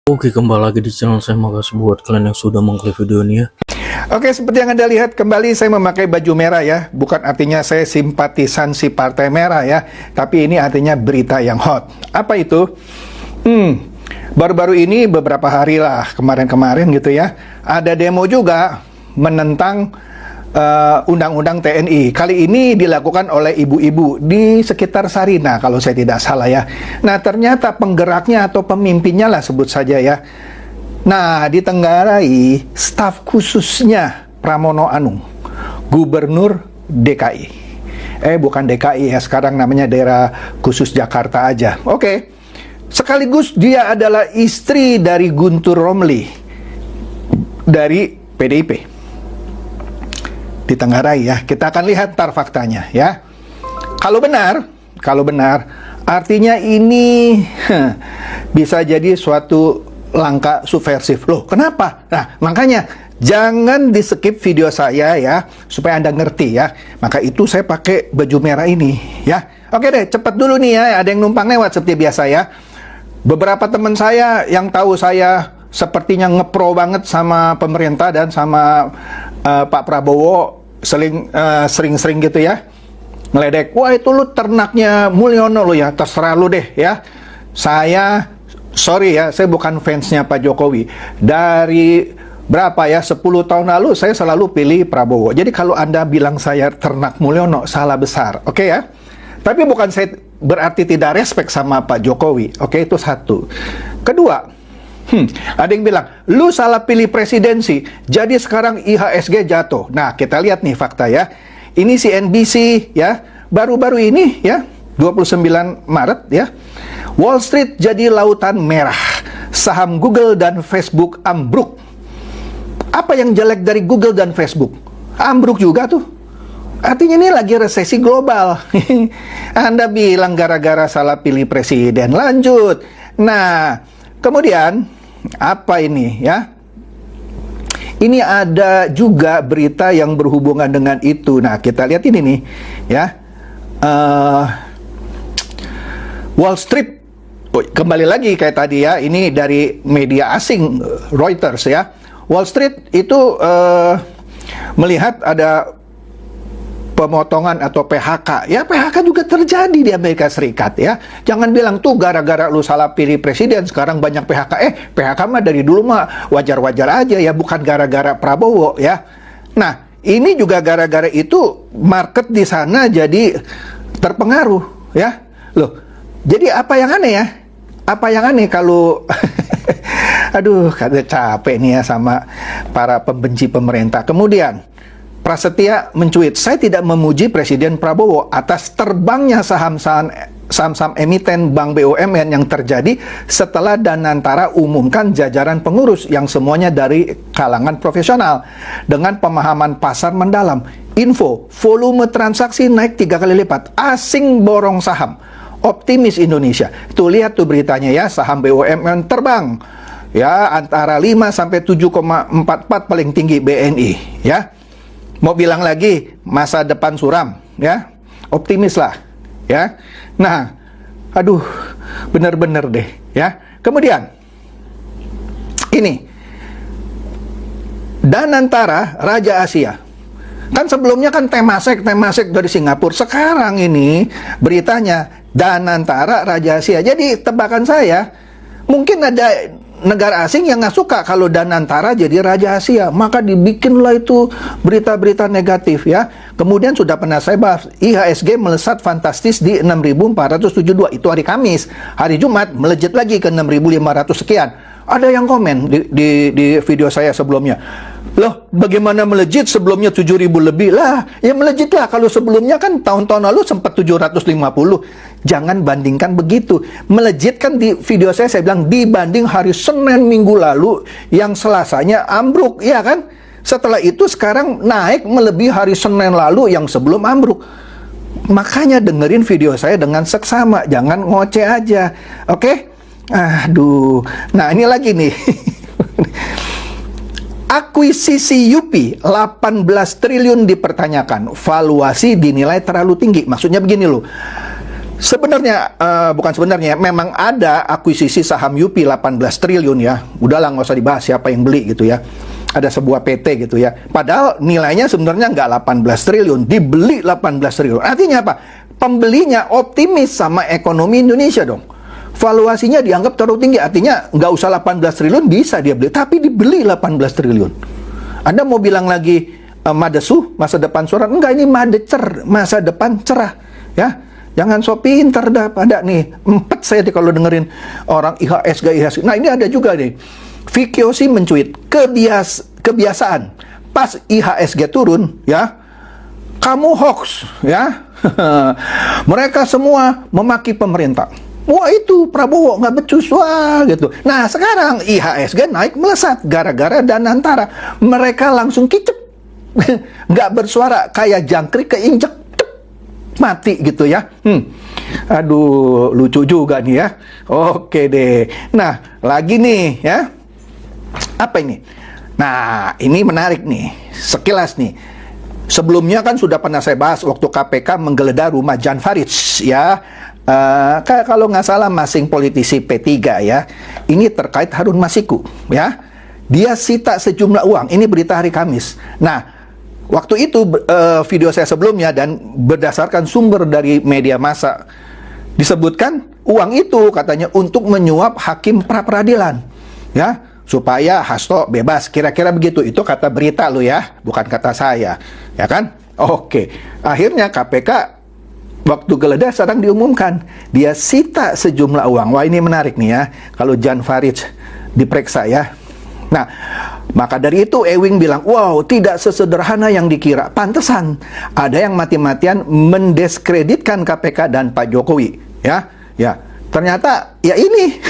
Oke, kembali lagi di channel saya. Makasih buat kalian yang sudah mengklik video ini ya. Oke, seperti yang Anda lihat, kembali saya memakai baju merah ya. Bukan artinya saya simpatisan si partai merah ya, tapi ini artinya berita yang hot. Apa itu? Baru-baru ini beberapa hari lah, kemarin-kemarin gitu ya, ada demo juga menentang undang-undang TNI. Kali ini dilakukan oleh ibu-ibu di sekitar Sarinah kalau saya tidak salah ya. Nah, ternyata penggeraknya atau pemimpinnya lah sebut saja ya. Nah, ditenggarai staf khususnya Pramono Anung, Gubernur DKI. Bukan DKI ya, sekarang namanya daerah khusus Jakarta aja. Oke. Sekaligus dia adalah istri dari Guntur Romli dari PDIP. Ditenggarai ya. Kita akan lihat ntar faktanya ya. Kalau benar, artinya ini bisa jadi suatu langkah subversif. Loh, kenapa? Nah, makanya jangan di-skip video saya ya, supaya Anda ngerti ya. Maka itu saya pakai baju merah ini ya. Oke deh, cepat dulu nih ya. Ada yang numpang lewat seperti biasa ya. Beberapa teman saya yang tahu saya sepertinya ngepro banget sama pemerintah dan sama Pak Prabowo, sering-sering gitu ya ngeledek, wah itu lu ternaknya Mulyono lu ya, terserah lu deh ya. Saya sorry ya, saya bukan fansnya Pak Jokowi. Dari berapa ya, 10 tahun lalu saya selalu pilih Prabowo. Jadi kalau Anda bilang saya ternak Mulyono, salah besar, oke ya. Tapi bukan saya berarti tidak respect sama Pak Jokowi, oke, itu satu. Kedua, ada yang bilang, lu salah pilih presidensi, jadi sekarang IHSG jatuh. Nah, kita lihat nih fakta ya. Ini CNBC ya, baru-baru ini ya, 29 Maret ya. Wall Street jadi lautan merah. Saham Google dan Facebook ambruk. Apa yang jelek dari Google dan Facebook? Ambruk juga tuh. Artinya ini lagi resesi global. Anda bilang gara-gara salah pilih presiden. Lanjut. Nah, kemudian apa ini ya? Ini ada juga berita yang berhubungan dengan itu. Nah, kita lihat ini nih ya. Wall Street kembali lagi kayak tadi ya. Ini dari media asing Reuters ya. Wall Street itu melihat ada pemotongan atau PHK. Ya, PHK juga terjadi di Amerika Serikat ya. Jangan bilang tuh gara-gara lu salah pilih presiden sekarang banyak PHK. PHK mah dari dulu mah wajar-wajar aja ya, bukan gara-gara Prabowo ya. Nah, ini juga gara-gara itu market di sana jadi terpengaruh ya. Loh, jadi apa yang aneh ya? Apa yang aneh kalau aduh, kata capek nih ya sama para pembenci pemerintah. Kemudian Prasetya mencuit, saya tidak memuji Presiden Prabowo atas terbangnya saham-saham emiten Bank BUMN yang terjadi setelah Danantara umumkan jajaran pengurus yang semuanya dari kalangan profesional dengan pemahaman pasar mendalam. Info, volume transaksi naik 3 kali lipat, asing borong saham, optimis Indonesia. Tuh lihat tuh beritanya ya, saham BUMN terbang ya antara 5 sampai 7,44 paling tinggi BNI ya. Mau bilang lagi masa depan suram ya, optimis lah ya. Nah, aduh, bener-bener deh ya. Kemudian ini Danantara Raja Asia, kan sebelumnya kan Temasek dari Singapura. Sekarang ini beritanya Danantara Raja Asia. Jadi tebakan saya, mungkin ada negara asing yang nggak suka kalau Danantara jadi Raja Asia, maka dibikinlah itu berita-berita negatif ya. Kemudian sudah pernah saya bahas, IHSG melesat fantastis di 6.472, itu hari Kamis. Hari Jumat melejit lagi ke 6.500 sekian. Ada yang komen di video saya sebelumnya, loh bagaimana melejit, sebelumnya 7.000 lebih lah. Ya melejit lah, kalau sebelumnya kan tahun-tahun lalu sempat 750. Jangan bandingkan begitu. Melejit kan di video saya bilang dibanding hari Senin minggu lalu yang Selasanya ambruk, ya kan? Setelah itu sekarang naik melebihi hari Senin lalu yang sebelum ambruk. Makanya dengerin video saya dengan seksama, jangan ngoceh aja. Oke? Aduh. Nah, ini lagi nih. Akuisisi Yupi 18 triliun dipertanyakan, valuasi dinilai terlalu tinggi. Maksudnya begini loh, Sebenarnya, bukan sebenarnya, memang ada akuisisi saham UPI 18 triliun ya. Udahlah, nggak usah dibahas siapa yang beli gitu ya. Ada sebuah PT gitu ya. Padahal nilainya sebenarnya nggak 18 triliun, dibeli 18 triliun. Artinya apa? Pembelinya optimis sama ekonomi Indonesia dong. Valuasinya dianggap terlalu tinggi, artinya nggak usah 18 triliun bisa dia beli, tapi dibeli 18 triliun. Anda mau bilang lagi madesu, masa depan cerah? Enggak, ini madecer, masa depan cerah ya. Jangan so pintar dah pada nih. Empet saya kalau dengerin orang IHSG. Nah, ini ada juga nih. Vicky Yosi mencuit, kebiasaan. Pas IHSG turun, ya, kamu hoax, ya. Mereka semua memaki pemerintah. Wah, itu Prabowo nggak becus, wah gitu. Nah, sekarang IHSG naik melesat gara-gara Danantara. Mereka langsung kicep. Nggak bersuara, kayak jangkrik keinjek. Mati gitu ya. Aduh, lucu juga nih ya. Oke deh. Nah, lagi nih ya. Apa ini? Nah, ini menarik nih. Sekilas nih. Sebelumnya kan sudah pernah saya bahas waktu KPK menggeledah rumah Jan Farid ya. Kalau nggak salah masing politisi P3 ya. Ini terkait Harun Masiku ya. Dia sita sejumlah uang. Ini berita hari Kamis. Nah, waktu itu video saya sebelumnya dan berdasarkan sumber dari media massa disebutkan uang itu katanya untuk menyuap hakim pra-peradilan ya, supaya Hasto bebas, kira-kira begitu. Itu kata berita lo ya, bukan kata saya ya kan. Oke, akhirnya KPK waktu geledah sedang diumumkan dia sita sejumlah uang. Wah, ini menarik nih ya kalau Jan Farid diperiksa ya. Nah, maka dari itu Ewing bilang, wow, tidak sesederhana yang dikira. Pantesan ada yang mati-matian mendiskreditkan KPK dan Pak Jokowi. Ya, ya. Ternyata ya ini.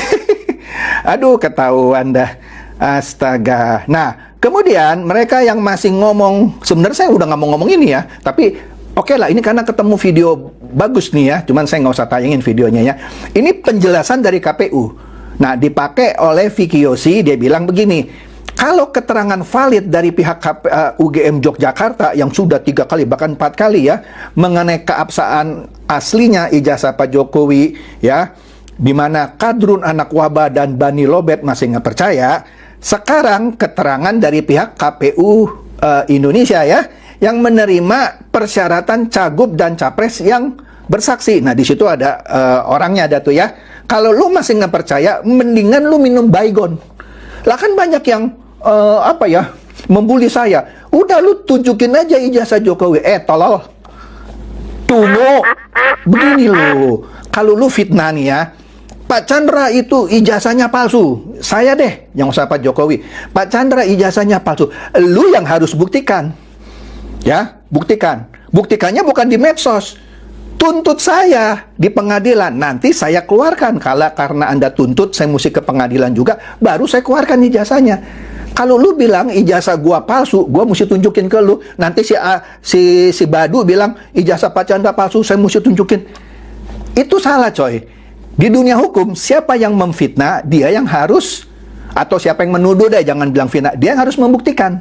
Aduh, ketahuan dah. Astaga. Nah, kemudian mereka yang masih ngomong, sebenarnya saya udah nggak mau ngomong ini ya, tapi oke lah, ini karena ketemu video bagus nih ya, cuman saya nggak usah tayangin videonya ya. Ini penjelasan dari KPU. Nah, dipakai oleh Vicky Yosi, dia bilang begini, kalau keterangan valid dari pihak UGM Yogyakarta yang sudah 3 kali bahkan 4 kali ya mengenai keabsahan aslinya ijazah Pak Jokowi ya, di mana Kadrun anak Waba dan Bani Lobet masih nggak percaya. Sekarang keterangan dari pihak KPU Indonesia ya yang menerima persyaratan cagup dan capres yang bersaksi. Nah, di situ ada orangnya ada tuh ya. Kalau lu masih nggak percaya, mendingan lu minum Baygon. Lah kan banyak yang membuli saya. Udah lu tunjukin aja ijazah Jokowi. Tolol. Tunggu. Begini lu. Kalau lu fitnah nih ya, Pak Chandra itu ijazahnya palsu. Saya deh, yang usah Pak Jokowi. Pak Chandra ijazahnya palsu. Lu yang harus buktikan. Ya, buktikan. Buktikannya bukan di medsos. Tuntut saya di pengadilan, nanti saya keluarkan. Karena Anda tuntut, saya mesti ke pengadilan juga, baru saya keluarkan ijazahnya. Kalau lu bilang ijazah gua palsu, gua mesti tunjukin ke lu. Nanti si Badu bilang ijazah Pak Chandra palsu, saya mesti tunjukin. Itu salah, coy. Di dunia hukum, siapa yang memfitnah, dia yang harus, atau siapa yang menuduh deh, jangan bilang fitnah, dia yang harus membuktikan.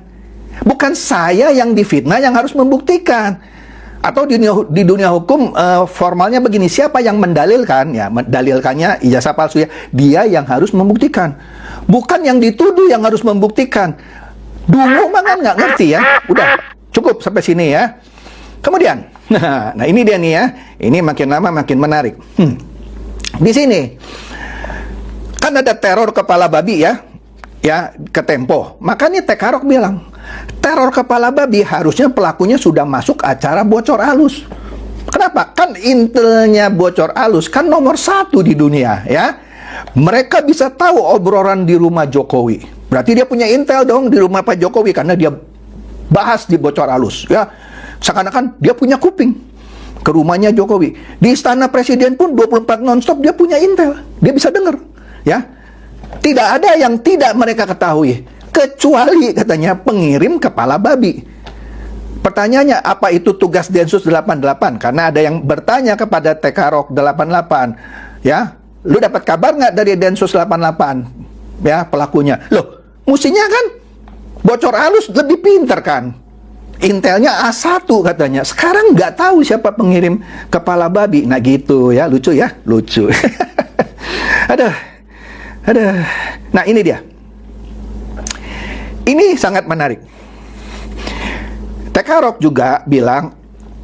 Bukan saya yang difitnah yang harus membuktikan. Atau di dunia hukum formalnya begini, siapa yang mendalilkan, ya mendalilkannya ijazah palsu ya, dia yang harus membuktikan. Bukan yang dituduh yang harus membuktikan. Dulu mangan nggak ngerti ya. Udah, cukup sampai sini ya. Kemudian, nah ini dia nih ya, ini makin lama makin menarik. Di sini, kan ada teror kepala babi ya ke Tempo. Makanya Tekarok bilang, teror kepala babi harusnya pelakunya sudah masuk acara bocor alus. Kenapa? Kan intelnya bocor alus kan nomor 1 di dunia ya. Mereka bisa tahu obrolan di rumah Jokowi. Berarti dia punya intel dong di rumah Pak Jokowi karena dia bahas di bocor alus ya. Seakan-akan dia punya kuping ke rumahnya Jokowi. Di istana presiden pun 24 nonstop dia punya intel. Dia bisa dengar ya. Tidak ada yang tidak mereka ketahui kecuali katanya pengirim kepala babi. Pertanyaannya, apa itu tugas Densus 88? Karena ada yang bertanya kepada Tekarok 88 ya, lu dapat kabar nggak dari Densus 88 ya pelakunya? Loh, mestinya kan bocor halus lebih pinter kan Intelnya A1 katanya. Sekarang nggak tahu siapa pengirim kepala babi. Nah gitu ya, lucu ya, lucu. Aduh. Nah ini dia. Ini sangat menarik. Tekarok juga bilang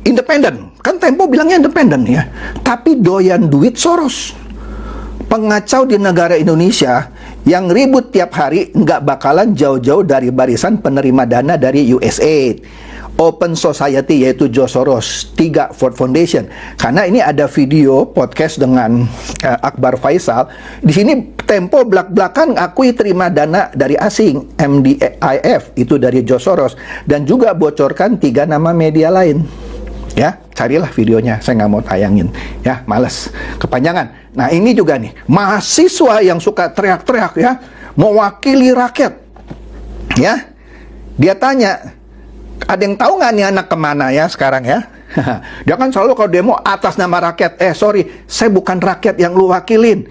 independen. Kan Tempo bilangnya independen ya. Tapi doyan duit Soros. Pengacau di negara Indonesia yang ribut tiap hari nggak bakalan jauh-jauh dari barisan penerima dana dari USAID, Open Society yaitu George Soros, 3 Ford Foundation. Karena ini ada video podcast dengan Akbar Faisal. Di sini Tempo belak-belakan akui terima dana dari asing, MDIF itu dari George Soros, dan juga bocorkan 3 nama media lain. Ya, carilah videonya, saya nggak mau tayangin. Ya, males, kepanjangan. Nah, ini juga nih, mahasiswa yang suka teriak-teriak ya, mewakili rakyat. Ya, dia tanya, ada yang tahu nggak nih anak kemana ya sekarang ya? Dia kan selalu kalau demo atas nama rakyat. Sorry, saya bukan rakyat yang lu wakilin.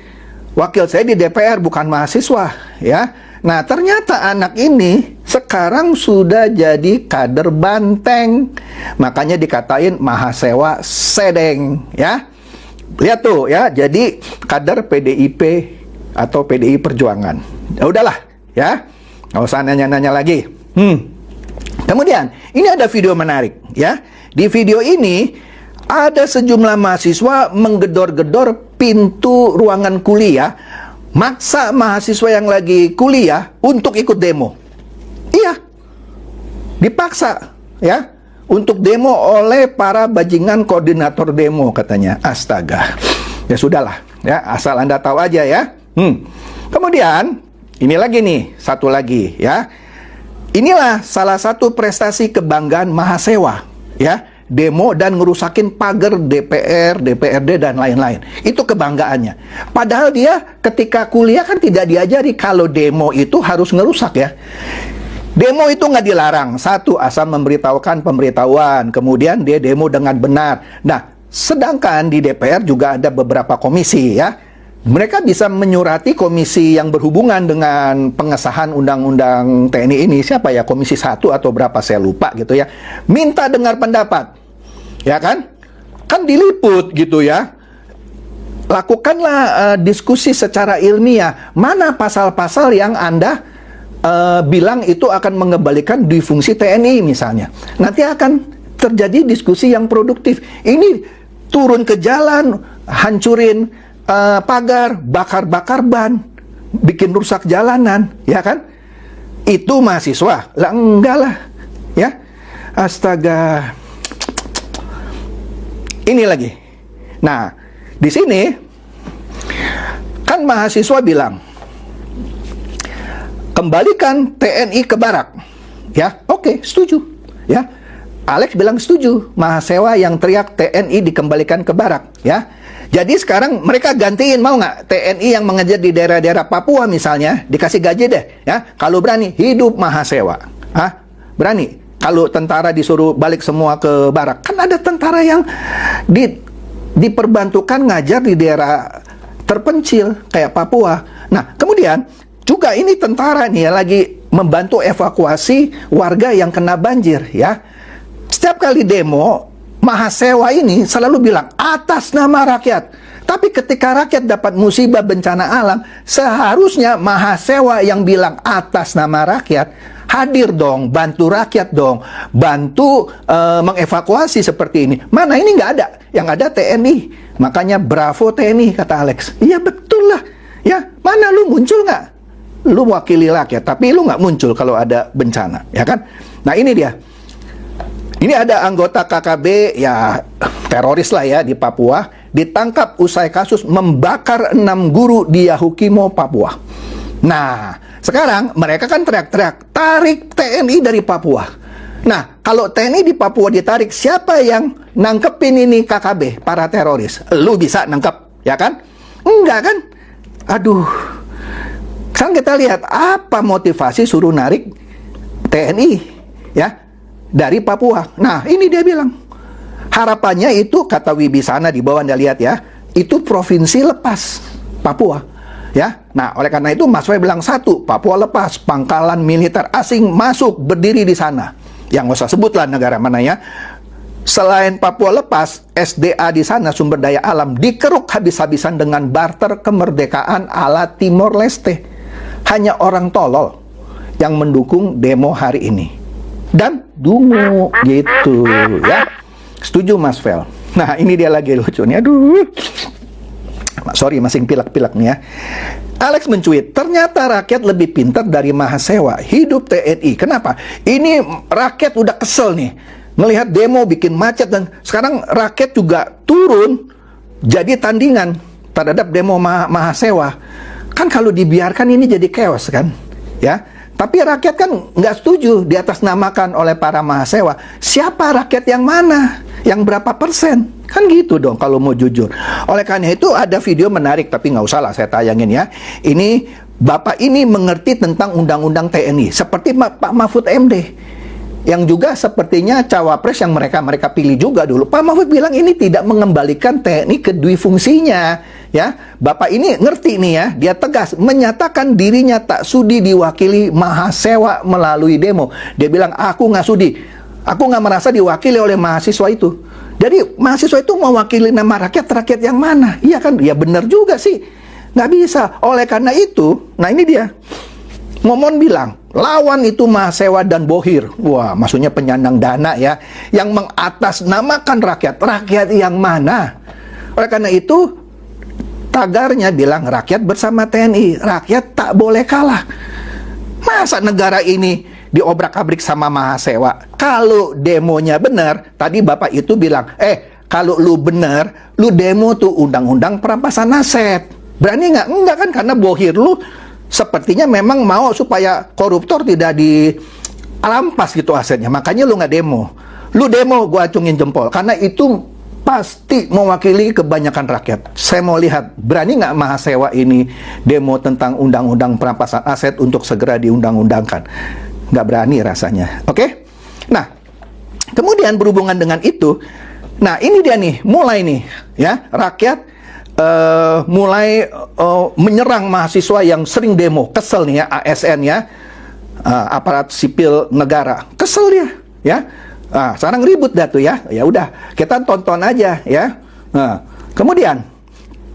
Wakil saya di DPR, bukan mahasiswa. Ya, nah ternyata anak ini sekarang sudah jadi kader Banteng. Makanya dikatain mahasewa sedeng. Ya, lihat tuh ya, jadi kader PDIP atau PDI Perjuangan. Ya udahlah, ya, nggak usah nanya-nanya lagi. Kemudian, ini ada video menarik, ya. Di video ini, ada sejumlah mahasiswa menggedor-gedor pintu ruangan kuliah, maksa mahasiswa yang lagi kuliah untuk ikut demo. Iya, dipaksa, ya, untuk demo oleh para bajingan koordinator demo, katanya. Astaga. Ya sudahlah, ya, asal Anda tahu aja, ya. Kemudian, ini lagi nih, satu lagi, ya. Inilah salah satu prestasi kebanggaan mahasiswa, ya, demo dan ngerusakin pagar DPR, DPRD dan lain-lain. Itu kebanggaannya. Padahal dia ketika kuliah kan tidak diajari kalau demo itu harus ngerusak ya. Demo itu nggak dilarang. Satu, asal memberitahukan pemberitahuan. Kemudian dia demo dengan benar. Nah, sedangkan di DPR juga ada beberapa komisi ya. Mereka bisa menyurati komisi yang berhubungan dengan pengesahan undang-undang TNI ini. Siapa ya? Komisi 1 atau berapa, saya lupa gitu ya. Minta dengar pendapat. Ya kan? Kan diliput gitu ya. Lakukanlah diskusi secara ilmiah. Mana pasal-pasal yang Anda bilang itu akan mengembalikan difungsi TNI misalnya. Nanti akan terjadi diskusi yang produktif. Ini turun ke jalan, hancurin pagar, bakar-bakar ban, bikin rusak jalanan, ya kan? Itu mahasiswa. Lah enggak lah, ya. Astaga. Ini lagi. Nah, di sini kan mahasiswa bilang, kembalikan TNI ke barak. Ya, oke, setuju. Ya. Alex bilang setuju. Mahasiswa yang teriak TNI dikembalikan ke barak, ya. Jadi sekarang mereka gantiin, mau nggak TNI yang mengejar di daerah-daerah Papua misalnya, dikasih gaji deh, ya. Kalau berani, hidup mahasiswa. Berani. Kalau tentara disuruh balik semua ke barak. Kan ada tentara yang diperbantukan ngajar di daerah terpencil, kayak Papua. Nah, kemudian, juga ini tentara nih ya, lagi membantu evakuasi warga yang kena banjir, ya. Setiap kali demo, mahasiswa ini selalu bilang atas nama rakyat. Tapi ketika rakyat dapat musibah bencana alam, seharusnya mahasiswa yang bilang atas nama rakyat hadir dong, bantu rakyat dong, bantu mengevakuasi seperti ini. Mana ini nggak ada, yang ada TNI. Makanya bravo TNI, kata Alex. Iya betul lah, ya. Mana lu muncul nggak? Lu wakili rakyat, tapi lu nggak muncul kalau ada bencana, ya kan? Nah ini dia. Ini ada anggota KKB, ya teroris lah ya, di Papua, ditangkap usai kasus membakar 6 guru di Yahukimo, Papua. Nah, sekarang mereka kan teriak-teriak, tarik TNI dari Papua. Nah, kalau TNI di Papua ditarik, siapa yang nangkepin ini KKB, para teroris? Lu bisa nangkep, ya kan? Enggak kan? Aduh. Sekarang kita lihat, apa motivasi suruh narik TNI, ya, dari Papua. Nah, ini dia bilang, harapannya itu, kata Wibisana di bawah Anda lihat ya, itu provinsi lepas Papua, ya. Nah, oleh karena itu Mas Wei bilang, satu, Papua lepas, pangkalan militer asing masuk berdiri di sana. yang nggak usah sebutlah negara mana ya. Selain Papua lepas, SDA di sana sumber daya alam dikeruk habis-habisan dengan barter kemerdekaan ala Timor Leste. Hanya orang tolol yang mendukung demo hari ini. Dan dungu gitu ya. Setuju Mas Vel? Nah ini dia lagi lucu nih. Aduh. Sorry masih pilak-pilak nih ya. Alex mencuit, ternyata rakyat lebih pintar dari Mahasewa. Hidup TNI. Kenapa? Ini rakyat udah kesel nih. Melihat demo bikin macet dan sekarang rakyat juga turun jadi tandingan terhadap demo Mahasewa. Kan kalau dibiarkan ini jadi chaos kan? Ya. Tapi rakyat kan nggak setuju diatasnamakan oleh para Mahasewa. Siapa rakyat yang mana? Yang berapa persen? Kan gitu dong kalau mau jujur. Oleh karena itu ada video menarik, tapi nggak usah lah saya tayangin ya. Ini Bapak ini mengerti tentang undang-undang TNI. Seperti Pak Mahfud MD. Yang juga sepertinya cawapres yang mereka pilih juga dulu. Pak Mahfud bilang ini tidak mengembalikan TNI ke dui fungsinya. Ya, Bapak ini ngerti nih ya, dia tegas menyatakan dirinya tak sudi diwakili Mahasewa melalui demo. Dia bilang aku nggak sudi, aku nggak merasa diwakili oleh mahasiswa itu. Jadi mahasiswa itu mewakili nama rakyat yang mana? Iya kan? Ya benar juga sih, nggak bisa. Oleh karena itu, nah ini dia. Momon bilang, lawan itu Mahasewa dan Bohir. Wah, maksudnya penyandang dana ya, yang mengatasnamakan rakyat. Rakyat yang mana? Oleh karena itu, tagarnya bilang rakyat bersama TNI. Rakyat tak boleh kalah. Masa negara ini diobrak-abrik sama Mahasewa? Kalau demonya benar, tadi Bapak itu bilang, kalau lu benar, lu demo tuh undang-undang perampasan aset. Berani nggak? Enggak kan, karena Bohir lu sepertinya memang mau supaya koruptor tidak dirampas gitu asetnya. Makanya lu nggak demo. Lu demo, gua acungin jempol. Karena itu pasti mewakili kebanyakan rakyat. Saya mau lihat, berani nggak Mahasewa ini demo tentang undang-undang perampasan aset untuk segera diundang-undangkan? Nggak berani rasanya. Oke? Nah, kemudian berhubungan dengan itu, nah ini dia nih, mulai nih, ya, rakyat mulai menyerang mahasiswa yang sering demo. Kesel nih ya, ASN ya, aparat sipil negara. Kesel dia, ya. Nah, sekarang ribut dah tuh ya. Ya udah, kita tonton aja ya. Nah, kemudian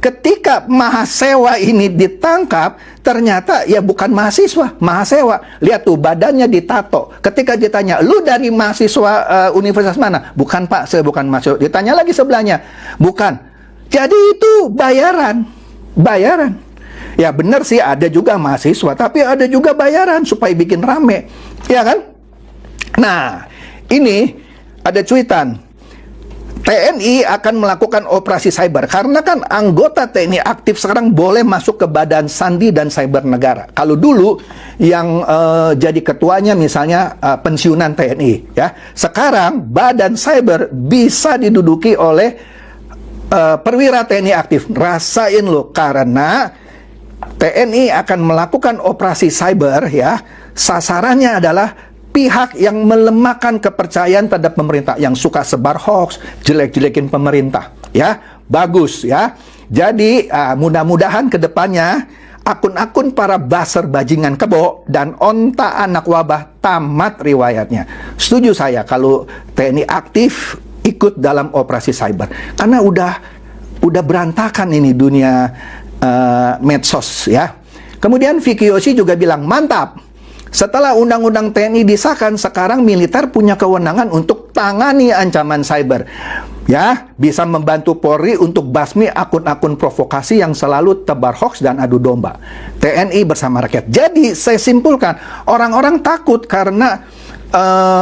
ketika Mahasewa ini ditangkap, ternyata ya bukan mahasiswa, Mahasewa. Lihat tuh badannya ditato. Ketika ditanya, "Lu dari mahasiswa universitas mana?" "Bukan, Pak, saya bukan mahasiswa." Ditanya lagi sebelahnya, "Bukan." Jadi itu bayaran. Bayaran. Ya benar sih ada juga mahasiswa, tapi ada juga bayaran supaya bikin rame. Ya kan? Nah, ini ada cuitan. TNI akan melakukan operasi cyber. Karena kan anggota TNI aktif sekarang boleh masuk ke Badan Sandi dan Cyber Negara. Kalau dulu yang jadi ketuanya misalnya pensiunan TNI. Ya. Sekarang Badan Cyber bisa diduduki oleh perwira TNI aktif. Rasain loh, karena TNI akan melakukan operasi cyber ya. Sasarannya adalah pihak yang melemahkan kepercayaan terhadap pemerintah, yang suka sebar hoax, jelek-jelekin pemerintah ya. Bagus ya. Jadi mudah-mudahan ke depannya akun-akun para buzzer bajingan kebo dan onta anak wabah tamat riwayatnya. Setuju saya kalau TNI aktif ikut dalam operasi cyber, karena udah berantakan ini dunia medsos ya. Kemudian Vicky Yoshi juga bilang, mantap, setelah undang-undang TNI disahkan, sekarang militer punya kewenangan untuk tangani ancaman cyber ya, bisa membantu Polri untuk basmi akun-akun provokasi yang selalu tebar hoax dan adu domba. TNI bersama rakyat. Jadi saya simpulkan, orang-orang takut karena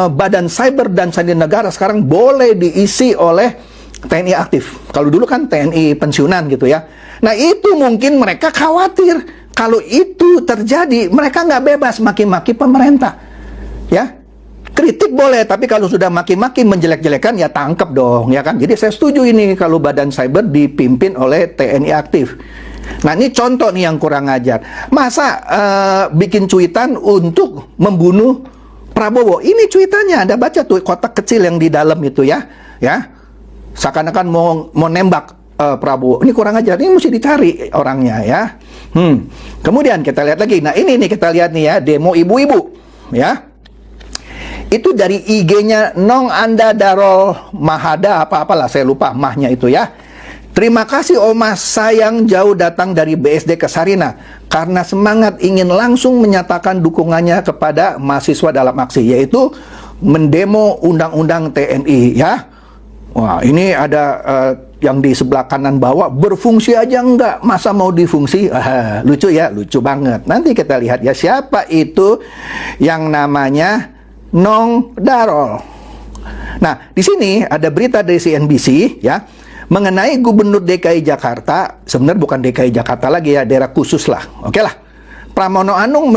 Badan Cyber dan Sandi Negara sekarang boleh diisi oleh TNI aktif. Kalau dulu kan TNI pensiunan gitu ya. Nah itu mungkin mereka khawatir kalau itu terjadi, mereka nggak bebas maki-maki pemerintah. Ya, kritik boleh, tapi kalau sudah maki-maki menjelek-jelekan ya tangkep dong, ya kan. Jadi saya setuju ini kalau Badan Cyber dipimpin oleh TNI aktif. Nah ini contoh nih yang kurang ajar. Masa bikin cuitan untuk membunuh Prabowo? Ini cuitannya, Anda baca tuh kotak kecil yang di dalam itu ya, ya, seakan-akan mau nembak Prabowo. Ini kurang ajar, ini mesti dicari orangnya ya. Kemudian kita lihat lagi. Nah ini nih kita lihat nih ya, demo ibu-ibu ya. Itu dari IG-nya Nong Anda Darol Mahada, apa-apalah, saya lupa mahnya itu ya. Terima kasih Oma, sayang jauh datang dari BSD ke Sarina karena semangat ingin langsung menyatakan dukungannya kepada mahasiswa dalam aksi, yaitu mendemo undang-undang TNI ya. Wah, ini ada yang di sebelah kanan bawah, berfungsi aja enggak, masa mau difungsi? Lucu ya, lucu banget. Nanti kita lihat ya, siapa itu yang namanya Nong Darol. Nah, di sini ada berita dari CNBC ya, mengenai Gubernur DKI Jakarta. Sebenarnya bukan DKI Jakarta lagi ya, daerah khusus lah. Oke lah. Pramono Anung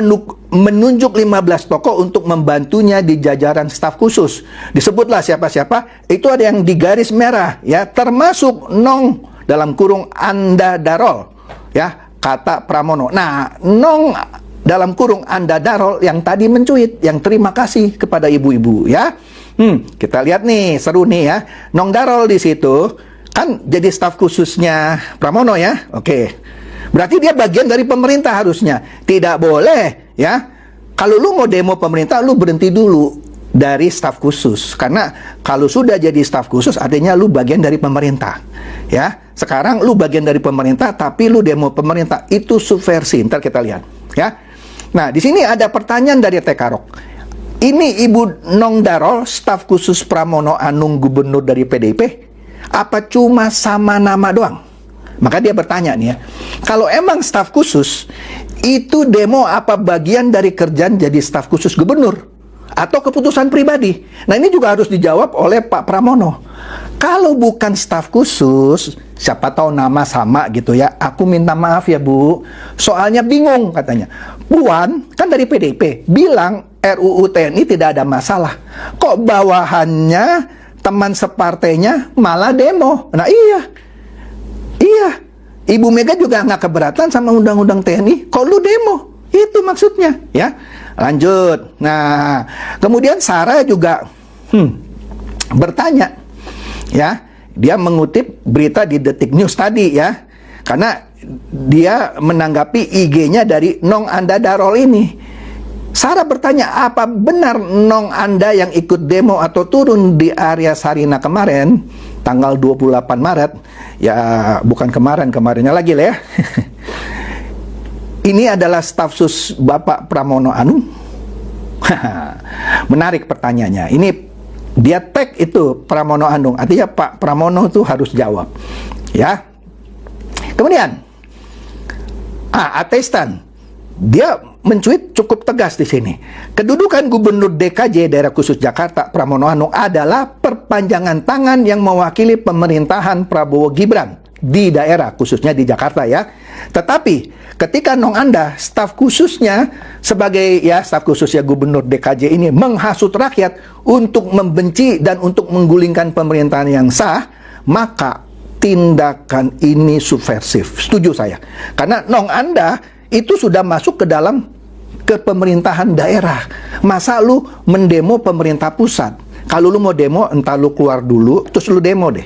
menunjuk 15 tokoh untuk membantunya di jajaran staf khusus. Disebutlah siapa-siapa, itu ada yang di garis merah ya, termasuk Nong dalam kurung Anda Darol ya, kata Pramono. Nah, Nong dalam kurung Anda Darol yang tadi mencuit, yang terima kasih kepada ibu-ibu ya. Kita lihat nih, seru nih ya. Nong Darol di situ kan jadi staf khususnya Pramono ya. Oke. Berarti dia bagian dari pemerintah harusnya. Tidak boleh ya. Kalau lu mau demo pemerintah, lu berhenti dulu dari staf khusus. Karena kalau sudah jadi staf khusus artinya lu bagian dari pemerintah. Ya. Sekarang lu bagian dari pemerintah tapi lu demo pemerintah, itu subversi. Ntar kita lihat ya. Nah, di sini ada pertanyaan dari Tekarok. Ini Ibu Nong Darol, staf khusus Pramono Anung, gubernur dari PDIP, apa cuma sama nama doang? Maka dia bertanya nih ya, kalau emang staf khusus, itu demo apa bagian dari kerjaan jadi staf khusus gubernur? Atau keputusan pribadi? Nah, ini juga harus dijawab oleh Pak Pramono. Kalau bukan staf khusus, siapa tahu nama sama gitu ya, aku minta maaf ya Bu, soalnya bingung katanya. Puan kan dari PDIP bilang RUU TNI tidak ada masalah, kok bawahannya teman separtainya malah demo. Nah iya, Ibu Mega juga nggak keberatan sama undang-undang TNI, kok lu demo? Itu maksudnya ya. Lanjut. Nah, kemudian Sarah juga bertanya ya, dia mengutip berita di Detik News tadi ya, karena dia menanggapi IG-nya dari Nong Anda Darol ini. Sarah bertanya, apa benar Nong Anda yang ikut demo atau turun di area Sarina kemarin tanggal 28 Maret ya, bukan kemarinnya lagi lah ya. Ini adalah staf sus Bapak Pramono Anung? Menarik pertanyaannya. Ini dia tag itu Pramono Anung, artinya Pak Pramono itu harus jawab ya. Kemudian Atestan, dia mencuit cukup tegas di sini. Kedudukan Gubernur DKJ Daerah Khusus Jakarta Pramono Anung adalah perpanjangan tangan yang mewakili pemerintahan Prabowo Gibran di daerah, khususnya di Jakarta ya. Tetapi ketika Nong Anda, staf khususnya sebagai ya staf khususnya Gubernur DKJ ini menghasut rakyat untuk membenci dan untuk menggulingkan pemerintahan yang sah, maka tindakan ini subversif. Setuju saya. Karena Nong Anda itu sudah masuk ke dalam pemerintahan daerah. Masa lu mendemo pemerintah pusat? Kalau lu mau demo, entah lu keluar dulu, terus lu demo deh.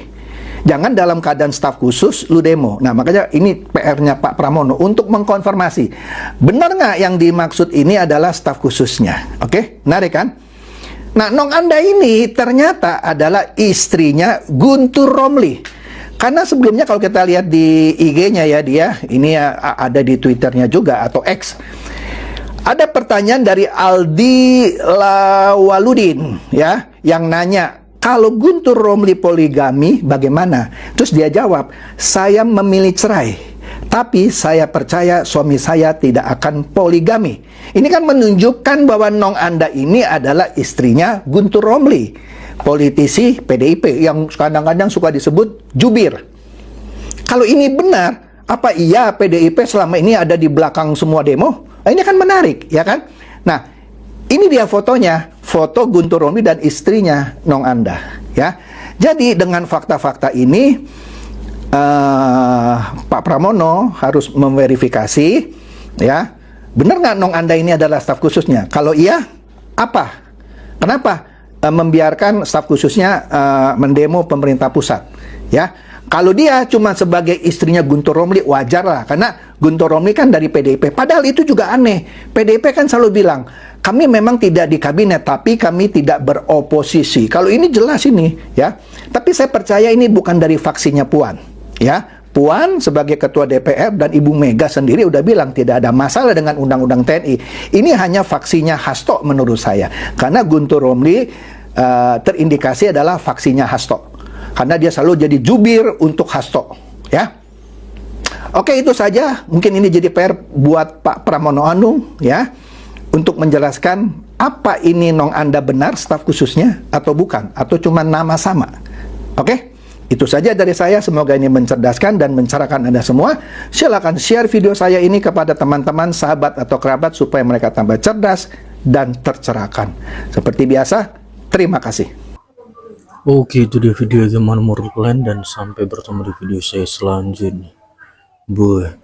Jangan dalam keadaan staf khusus lu demo. Nah, makanya ini PR-nya Pak Pramono untuk mengkonfirmasi. Benar nggak yang dimaksud ini adalah staf khususnya? Oke, menarik kan? Nah, Nong Anda ini ternyata adalah istrinya Guntur Romli. Karena sebelumnya kalau kita lihat di IG-nya ya dia, ini ya, ada di Twitter-nya juga atau X. Ada pertanyaan dari Aldi Lawaludin ya, yang nanya, kalau Guntur Romli poligami bagaimana? Terus dia jawab, saya memilih cerai, tapi saya percaya suami saya tidak akan poligami. Ini kan menunjukkan bahwa Nong Anda ini adalah istrinya Guntur Romli, politisi PDIP yang kadang-kadang suka disebut jubir. Kalau ini benar, apa iya PDIP selama ini ada di belakang semua demo? Nah, ini kan menarik, ya kan? Nah, ini dia fotonya, foto Guntur Romli dan istrinya Nong Anda, ya. Jadi dengan fakta-fakta ini, Pak Pramono harus memverifikasi, ya, benar nggak Nong Anda ini adalah staf khususnya? Kalau iya, apa? Kenapa membiarkan staf khususnya mendemo pemerintah pusat? Ya, kalau dia cuma sebagai istrinya Guntur Romli, wajar lah, karena Guntur Romli kan dari PDIP. Padahal itu juga aneh. PDIP kan selalu bilang, Kami memang tidak di kabinet, tapi kami tidak beroposisi. Kalau ini jelas ini, ya. Tapi saya percaya ini bukan dari faksinya Puan, ya. Puan sebagai ketua DPR dan Ibu Mega sendiri udah bilang tidak ada masalah dengan undang-undang TNI. Ini hanya faksinya Hasto menurut saya. Karena Guntur Romli terindikasi adalah faksinya Hasto. Karena dia selalu jadi jubir untuk Hasto, ya. Oke, itu saja. Mungkin ini jadi PR buat Pak Pramono Anung, ya, untuk menjelaskan apa ini Nong Anda benar staf khususnya atau bukan, atau cuma nama sama. Oke, itu saja dari saya. Semoga ini mencerdaskan dan mencerahkan Anda semua. Silakan share video saya ini kepada teman-teman, sahabat atau kerabat supaya mereka tambah cerdas dan tercerahkan. Seperti biasa, terima kasih. Oke, itu dia video. Gimana menurut kalian, dan sampai bertemu di video saya selanjutnya. Bye.